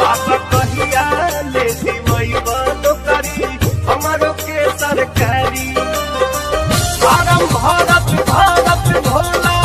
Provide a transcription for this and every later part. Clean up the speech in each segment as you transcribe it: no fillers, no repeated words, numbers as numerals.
आप कहिया ले दिवैबा नौकरी हमारो के सरकारी। फारम भरत भरत भोला,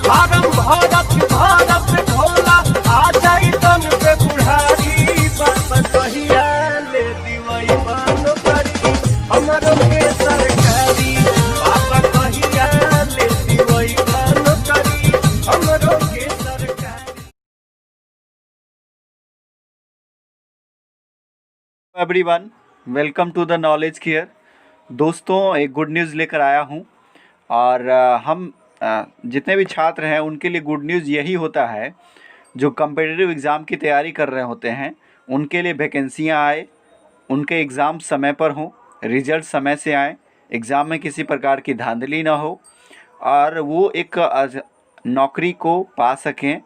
फारम भरत भरत भोला, आ जाई तन पे बुढ़ारी। बाबा कहिया ले दिवैबा नौकरी हमारो के सरकारी। बाबा कहिया ले दिवैबा नौकरी हमारो के सरकारी। Everyone, welcome to the knowledge care. दोस्तों, एक गुड न्यूज़ लेकर आया हूँ और हम जितने भी छात्र हैं उनके लिए गुड न्यूज़ यही होता है जो कम्पिटिटिव एग्ज़ाम की तैयारी कर रहे होते हैं, उनके लिए वैकेंसियाँ आए, उनके एग्ज़ाम समय पर हों, रिजल्ट समय से आए, एग्ज़ाम में किसी प्रकार की धांधली ना हो और वो एक नौकरी को पा सकें,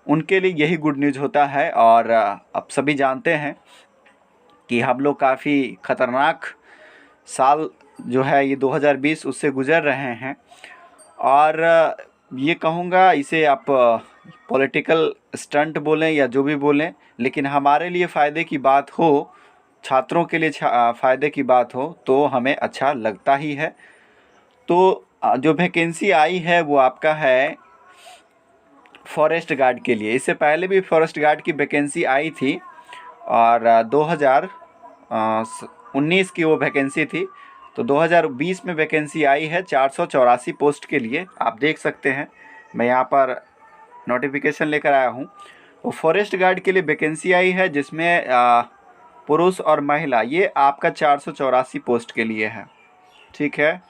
उनके लिए यही गुड न्यूज़ होता है। और अब सभी जानते हैं कि हम लोग काफ़ी ख़तरनाक साल जो है ये 2020 उससे गुज़र रहे हैं और ये कहूँगा इसे आप पॉलिटिकल स्टंट बोलें या जो भी बोलें, लेकिन हमारे लिए फ़ायदे की बात हो, छात्रों के लिए फ़ायदे की बात हो तो हमें अच्छा लगता ही है। तो जो वैकेंसी आई है वो आपका है फॉरेस्ट गार्ड के लिए। इससे पहले भी फॉरेस्ट गार्ड की वैकेंसी आई थी और 2019 की वो वैकेंसी थी। तो 2020 में वैकेंसी आई है 484 पोस्ट के लिए। आप देख सकते हैं, मैं यहाँ पर नोटिफिकेशन लेकर आया हूँ। वो फॉरेस्ट गार्ड के लिए वैकेंसी आई है जिसमें पुरुष और महिला ये आपका 484 पोस्ट के लिए है, ठीक है।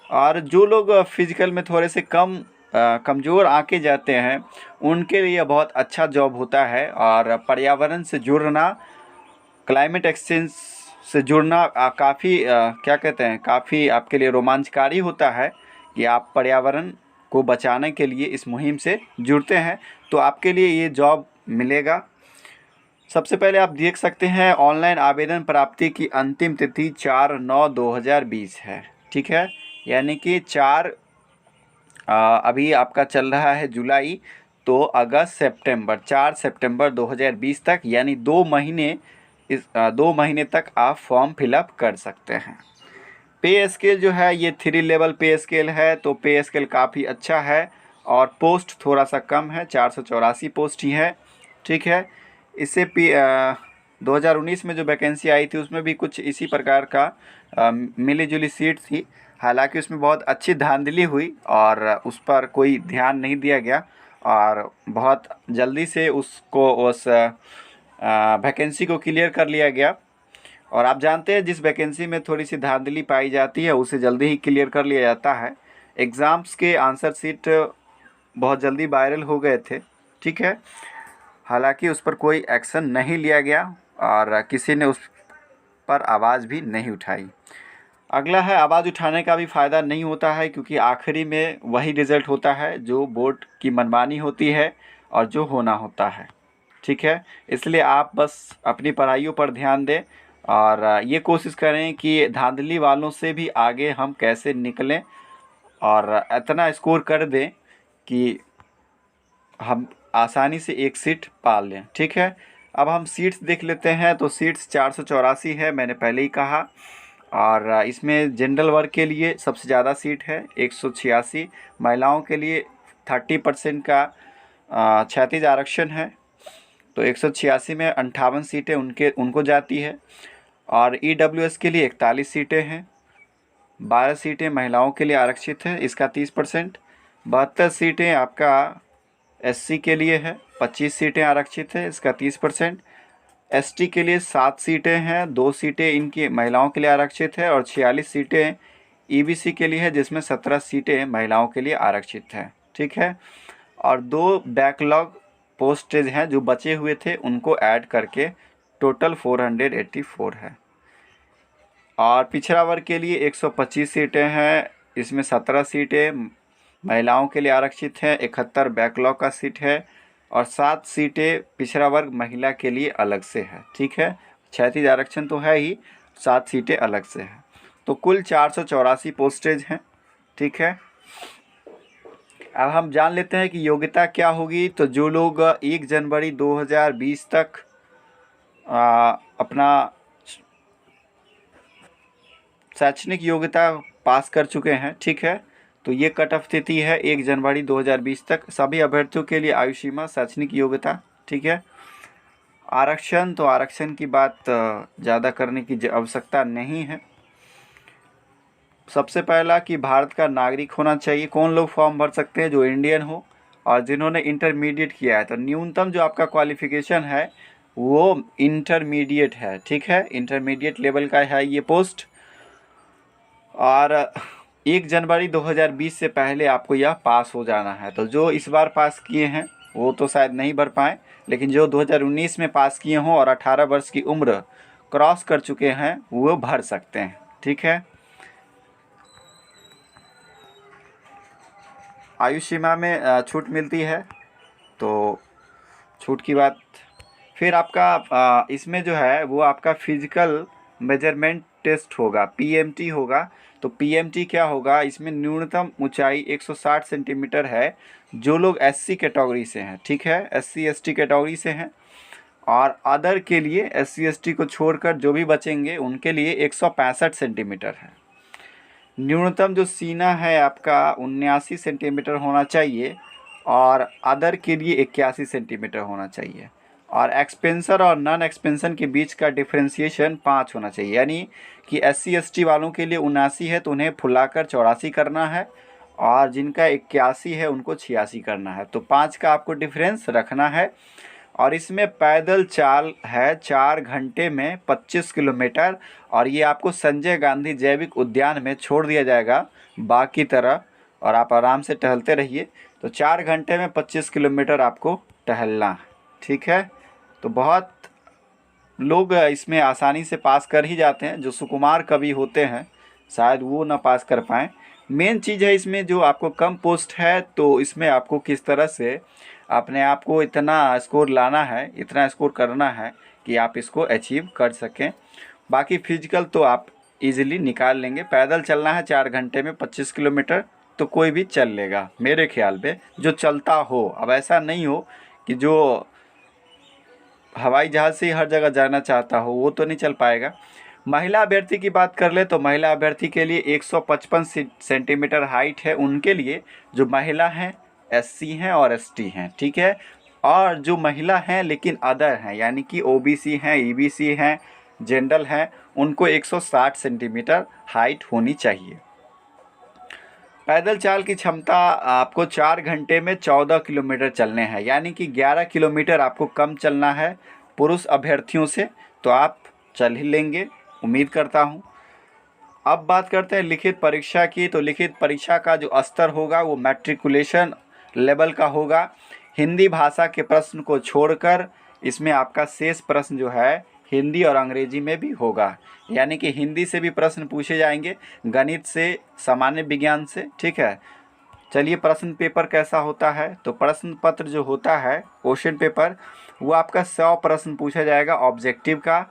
और जो लोग फिज़िकल में थोड़े से कमज़ोर आके जाते हैं उनके लिए बहुत अच्छा जॉब होता है। और पर्यावरण से जुड़ना, क्लाइमेट एक्सचेंज से जुड़ना काफ़ी क्या कहते हैं, काफ़ी आपके लिए रोमांचकारी होता है कि आप पर्यावरण को बचाने के लिए इस मुहिम से जुड़ते हैं तो आपके लिए ये जॉब मिलेगा। सबसे पहले आप देख सकते हैं ऑनलाइन आवेदन प्राप्ति की अंतिम तिथि 4/9/2020 है, ठीक है। यानी कि अभी आपका चल रहा है जुलाई, तो अगस्त सितंबर, 4 सितंबर 2020 तक, यानी 2 महीने, इस 2 महीने तक आप फॉर्म फिलअप कर सकते हैं। पे स्केल जो है ये 3 लेवल पे स्केल है, तो पे स्केल काफ़ी अच्छा है और पोस्ट थोड़ा सा कम है, 484 पोस्ट ही है, ठीक है। इससे 2019 में जो वैकेंसी आई थी उसमें भी कुछ इसी प्रकार का मिली जुली सीट थी। हालांकि उसमें बहुत अच्छी धांधली हुई और उस पर कोई ध्यान नहीं दिया गया और बहुत जल्दी से उस वैकेंसी को क्लियर कर लिया गया। और आप जानते हैं जिस वैकेंसी में थोड़ी सी धांधली पाई जाती है उसे जल्दी ही क्लियर कर लिया जाता है। एग्ज़ाम्स के आंसर शीट बहुत जल्दी वायरल हो गए थे, ठीक है। हालांकि उस पर कोई एक्शन नहीं लिया गया और किसी ने उस पर आवाज़ भी नहीं उठाई। अगला है, आवाज़ उठाने का भी फ़ायदा नहीं होता है क्योंकि आखिरी में वही रिज़ल्ट होता है जो बोर्ड की मनमानी होती है और जो होना होता है, ठीक है। इसलिए आप बस अपनी पढ़ाइयों पर ध्यान दें और ये कोशिश करें कि धांधली वालों से भी आगे हम कैसे निकलें और इतना स्कोर कर दें कि हम आसानी से एक सीट पा लें, ठीक है। अब हम सीट्स देख लेते हैं। तो सीट्स 484 है, मैंने पहले ही कहा। और इसमें जनरल वर्ग के लिए सबसे ज़्यादा सीट है 186, महिलाओं के लिए 30% का क्षैतिज आरक्षण है, तो 186 में 58 सीटें उनको जाती है। और EWS के लिए 41 सीटें हैं, 12 सीटें महिलाओं के लिए आरक्षित है, इसका 30%। 72 सीटें आपका SC के लिए है, 25 सीटें आरक्षित है, इसका 30%। ST के लिए 7 सीटें हैं, 2 सीटें इनकी महिलाओं के लिए आरक्षित है और 46 सीटें EBC के लिए है जिसमें 17 सीटें महिलाओं के लिए आरक्षित है, ठीक है। और 2 बैकलॉग पोस्टेज हैं जो बचे हुए थे, उनको ऐड करके टोटल 484 है। और पिछड़ा वर्ग के लिए 125 सीटें हैं, इसमें 17 सीटें महिलाओं के लिए आरक्षित हैं, 71 बैकलॉग का सीट है और 7 सीटें पिछड़ा वर्ग महिला के लिए अलग से है, ठीक है। क्षैतिज आरक्षण तो है ही, 7 सीटें अलग से हैं, तो कुल 484 पोस्टेज हैं, ठीक है। अब हम जान लेते हैं कि योग्यता क्या होगी। तो जो लोग 1 जनवरी 2020 तक अपना शैक्षणिक योग्यता पास कर चुके हैं, ठीक है। तो ये कट ऑफ तिथि है 1 जनवरी 2020 तक सभी अभ्यर्थियों के लिए आयु सीमा शैक्षणिक योग्यता, ठीक है। आरक्षण, तो आरक्षण की बात ज़्यादा करने की आवश्यकता नहीं है। सबसे पहला कि भारत का नागरिक होना चाहिए। कौन लोग फॉर्म भर सकते हैं? जो इंडियन हो और जिन्होंने इंटरमीडिएट किया है। तो न्यूनतम जो आपका क्वालिफिकेशन है वो इंटरमीडिएट है, ठीक है, इंटरमीडिएट लेवल का है ये पोस्ट। और 1 जनवरी 2020 से पहले आपको यह पास हो जाना है। तो जो इस बार पास किए हैं वो तो शायद नहीं भर पाए, लेकिन जो 2019 में पास किए हों और 18 वर्ष की उम्र क्रॉस कर चुके हैं वो भर सकते हैं, ठीक है। आयु सीमा में छूट मिलती है, तो छूट की बात। फिर आपका इसमें जो है वो आपका फिजिकल मेजरमेंट टेस्ट होगा, पीएमटी होगा। तो पीएमटी क्या होगा? इसमें न्यूनतम ऊंचाई 160 सेंटीमीटर है जो लोग एससी कैटेगरी से हैं, ठीक है, एससी एसटी कैटेगरी से हैं। और अदर के लिए एससी एसटी को छोड़कर जो भी बचेंगे उनके लिए 165 सेंटीमीटर है। न्यूनतम जो सीना है आपका 79 सेंटीमीटर होना चाहिए और अदर के लिए 81 सेंटीमीटर होना चाहिए। और एक्सपेंसर और नॉन एक्सपेंशन के बीच का डिफ्रेंशिएशन 5 होना चाहिए। यानी कि एससी एसटी वालों के लिए 79 है तो उन्हें फुलाकर 84 करना है, और जिनका 81 है उनको 86 करना है। तो 5 का आपको डिफरेंस रखना है। और इसमें पैदल चाल है 4 घंटे में 25 किलोमीटर, और ये आपको संजय गांधी जैविक उद्यान में छोड़ दिया जाएगा बाकी तरह, और आप आराम से टहलते रहिए। तो 4 घंटे में 25 किलोमीटर आपको टहलना है, ठीक है। तो बहुत लोग इसमें आसानी से पास कर ही जाते हैं। जो सुकुमार कवि होते हैं शायद वो ना पास कर पाएँ। मेन चीज़ है इसमें जो आपको कम पोस्ट है तो इसमें आपको किस तरह से अपने आप को इतना स्कोर लाना है, इतना स्कोर करना है कि आप इसको अचीव कर सकें। बाकी फिजिकल तो आप इजीली निकाल लेंगे। पैदल चलना है 4 घंटे में 25 किलोमीटर, तो कोई भी चल लेगा मेरे ख्याल पे, जो चलता हो। अब ऐसा नहीं हो कि जो हवाई जहाज़ से ही हर जगह जाना चाहता हो, वो तो नहीं चल पाएगा। महिला अभ्यर्थी की बात कर ले तो महिला अभ्यर्थी के लिए 155 सेंटीमीटर हाइट है उनके लिए जो महिला हैं, एससी हैं और एसटी हैं, ठीक है। और जो महिला हैं लेकिन अदर हैं, यानी कि ओबीसी हैं, ईबीसी हैं, जनरल हैं, उनको 160 सेंटीमीटर हाइट होनी चाहिए। पैदल चाल की क्षमता आपको 4 घंटे में 14 किलोमीटर चलने हैं, यानी कि 11 किलोमीटर आपको कम चलना है पुरुष अभ्यर्थियों से। तो आप चल ही लेंगे, उम्मीद करता हूँ। अब बात करते हैं लिखित परीक्षा की। तो लिखित परीक्षा का जो स्तर होगा वो मैट्रिकुलेशन लेवल का होगा। हिंदी भाषा के प्रश्न को छोड़कर इसमें आपका शेष प्रश्न जो है हिंदी और अंग्रेजी में भी होगा, यानी कि हिंदी से भी प्रश्न पूछे जाएंगे, गणित से, सामान्य विज्ञान से, ठीक है। चलिए प्रश्न पेपर कैसा होता है? तो प्रश्न पत्र जो होता है, क्वेश्चन पेपर, वो आपका 100 प्रश्न पूछा जाएगा ऑब्जेक्टिव का,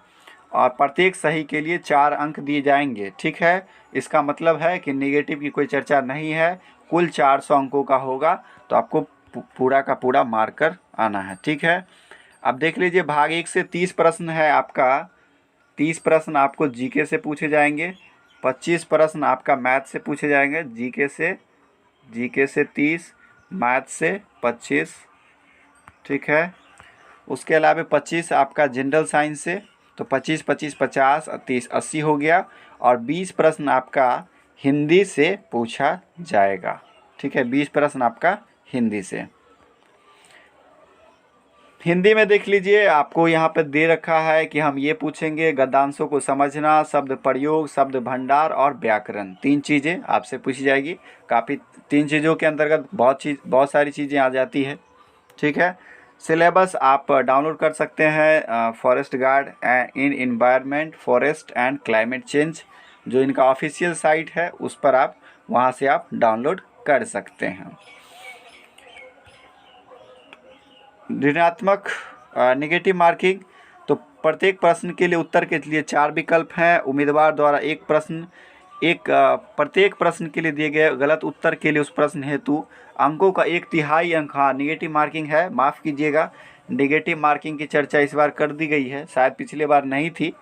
और प्रत्येक सही के लिए 4 अंक दिए जाएंगे, ठीक है। इसका मतलब है कि नेगेटिव की कोई चर्चा नहीं है। कुल 400 अंकों का होगा, तो आपको पूरा का पूरा मार्कर आना है, ठीक है। अब देख लीजिए भाग 1 से 30 प्रश्न है आपका। 30 प्रश्न आपको जीके से पूछे जाएंगे, 25 प्रश्न आपका मैथ से पूछे जाएंगे। जीके से 30, मैथ से 25, ठीक है। उसके अलावा 25 आपका जनरल साइंस से, तो 25 25 50 30 80 हो गया। और 20 प्रश्न आपका हिंदी से पूछा जाएगा, ठीक है। 20 प्रश्न आपका हिंदी से। हिंदी में देख लीजिए आपको यहाँ पे दे रखा है कि हम ये पूछेंगे गद्यांशों को समझना, शब्द प्रयोग, शब्द भंडार और व्याकरण। 3 चीज़ें आपसे पूछी जाएगी। काफ़ी 3 चीज़ों के अंतर्गत बहुत सारी चीज़ें आ जाती है, ठीक है। सिलेबस आप डाउनलोड कर सकते हैं forest guard in environment, forest and climate change, जो इनका ऑफिशियल साइट है, उस पर आप वहाँ से आप डाउनलोड कर सकते हैं। ऋणात्मक नेगेटिव मार्किंग, तो प्रत्येक प्रश्न के लिए उत्तर के लिए 4 विकल्प हैं। उम्मीदवार द्वारा प्रत्येक प्रश्न के लिए दिए गए गलत उत्तर के लिए उस प्रश्न हेतु अंकों का 1/3 अंक, हाँ नेगेटिव मार्किंग है, माफ़ कीजिएगा, नेगेटिव मार्किंग की चर्चा इस बार कर दी गई है, शायद पिछले बार नहीं थी।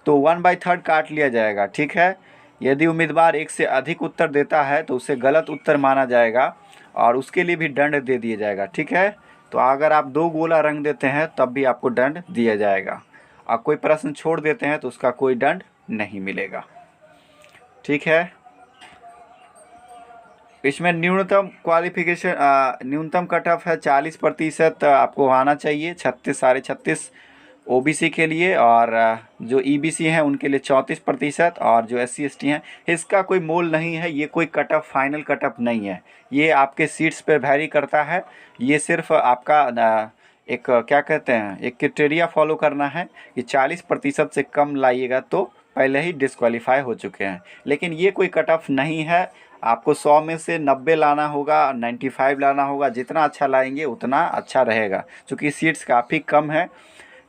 तो 1/3 काट लिया जाएगा, ठीक है। यदि उम्मीदवार एक से अधिक उत्तर देता है तो उसे गलत उत्तर माना जाएगा और उसके लिए भी दंड दे दिया जाएगा, ठीक है। तो अगर आप 2 गोला रंग देते हैं तब भी आपको दंड दिया जाएगा, और कोई प्रश्न छोड़ देते हैं तो उसका कोई दंड नहीं मिलेगा, ठीक है। इसमें न्यूनतम क्वालिफिकेशन न्यूनतम कट ऑफ है 40% आपको आना चाहिए, 36 साढ़े 36 ओबीसी के लिए, और जो ईबीसी हैं उनके लिए 34%, और जो SC ST हैं इसका कोई मोल नहीं है, ये कोई cut off final cut off नहीं है, ये आपके सीट्स पर वैरी करता है। ये सिर्फ आपका एक क्या कहते हैं, एक क्राइटेरिया फॉलो करना है कि 40% से कम लाइएगा तो पहले ही डिस्क्वालीफाई हो चुके हैं, लेकिन ये कोई कट ऑफ नहीं है। आपको 100 में से 90 लाना होगा, 95 लाना होगा, जितना अच्छा लाएंगे उतना अच्छा रहेगा, क्योंकि सीट्स काफ़ी कम है।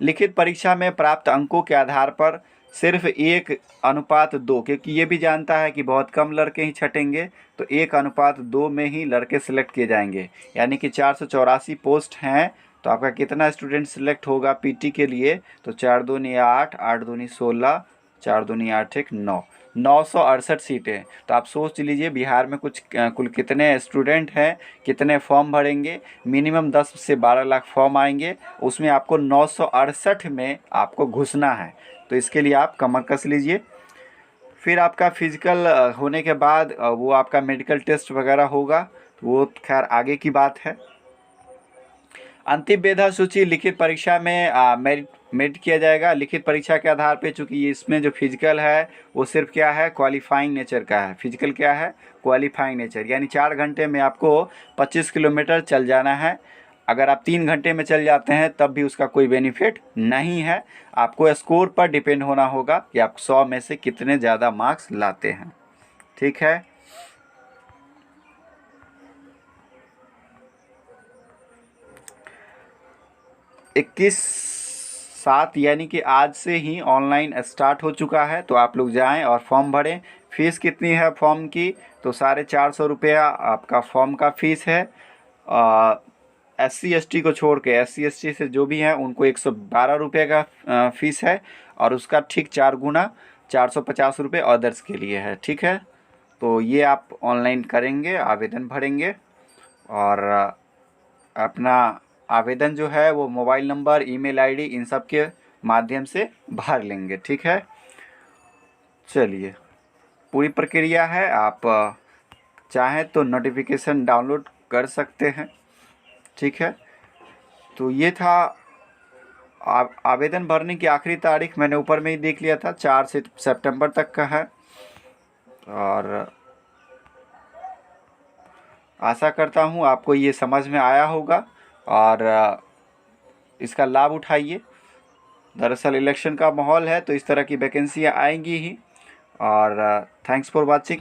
लिखित परीक्षा में प्राप्त अंकों के आधार पर सिर्फ 1:2, क्योंकि ये भी जानता है कि बहुत कम लड़के ही छटेंगे, तो 1:2 में ही लड़के सिलेक्ट किए जाएंगे, यानी कि 484 पोस्ट हैं, तो आपका कितना स्टूडेंट सिलेक्ट होगा पीटी के लिए, तो 4 दूनी 8, 8 दूनी 16, 4 दूनी 8 1 9, 968 सीटें। तो आप सोच लीजिए बिहार में कुल कितने स्टूडेंट हैं, कितने फॉर्म भरेंगे। मिनिमम 10 से 12 लाख फॉर्म आएंगे, उसमें आपको 968 में आपको घुसना है, तो इसके लिए आप कमर कस लीजिए। फिर आपका फिजिकल होने के बाद वो आपका मेडिकल टेस्ट वगैरह होगा, वो खैर आगे की बात है। अंतिम मेधा सूची लिखित परीक्षा में मेरिट किया जाएगा लिखित परीक्षा के आधार पे, चूँकि इसमें जो फिजिकल है वो सिर्फ क्या है, क्वालिफाइंग नेचर का है। फिजिकल क्या है, क्वालिफाइंग नेचर, यानी 4 घंटे में आपको 25 किलोमीटर चल जाना है। अगर आप 3 घंटे में चल जाते हैं तब भी उसका कोई बेनिफिट नहीं है, आपको स्कोर पर डिपेंड होना होगा कि आप 100 में से कितने ज़्यादा मार्क्स लाते हैं, ठीक है। इक्कीस 7 यानी कि आज से ही ऑनलाइन स्टार्ट हो चुका है, तो आप लोग जाएं और फॉर्म भरें। फ़ीस कितनी है फॉर्म की, तो 450 रुपया आपका फॉर्म का फ़ीस है। SC ST को छोड़ के, SC ST से जो भी हैं उनको 112 रुपये का फ़ीस है, और उसका ठीक 4 गुना 450 रुपये अदर्स के लिए है, ठीक है। तो ये आप ऑनलाइन करेंगे, आवेदन भरेंगे, और अपना आवेदन जो है वो मोबाइल नंबर, ईमेल आईडी इन सब के माध्यम से भर लेंगे, ठीक है। चलिए, पूरी प्रक्रिया है, आप चाहें तो नोटिफिकेशन डाउनलोड कर सकते हैं, ठीक है। तो ये था आवेदन भरने की आखिरी तारीख, मैंने ऊपर में ही देख लिया था, 4 सितंबर तक का है, और आशा करता हूँ आपको ये समझ में आया होगा और इसका लाभ उठाइए। दरअसल इलेक्शन का माहौल है तो इस तरह की वैकेंसियाँ आएंगी ही। और थैंक्स फॉर वाचिंग,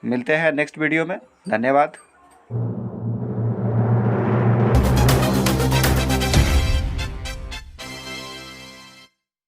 मिलते हैं नेक्स्ट वीडियो में, धन्यवाद।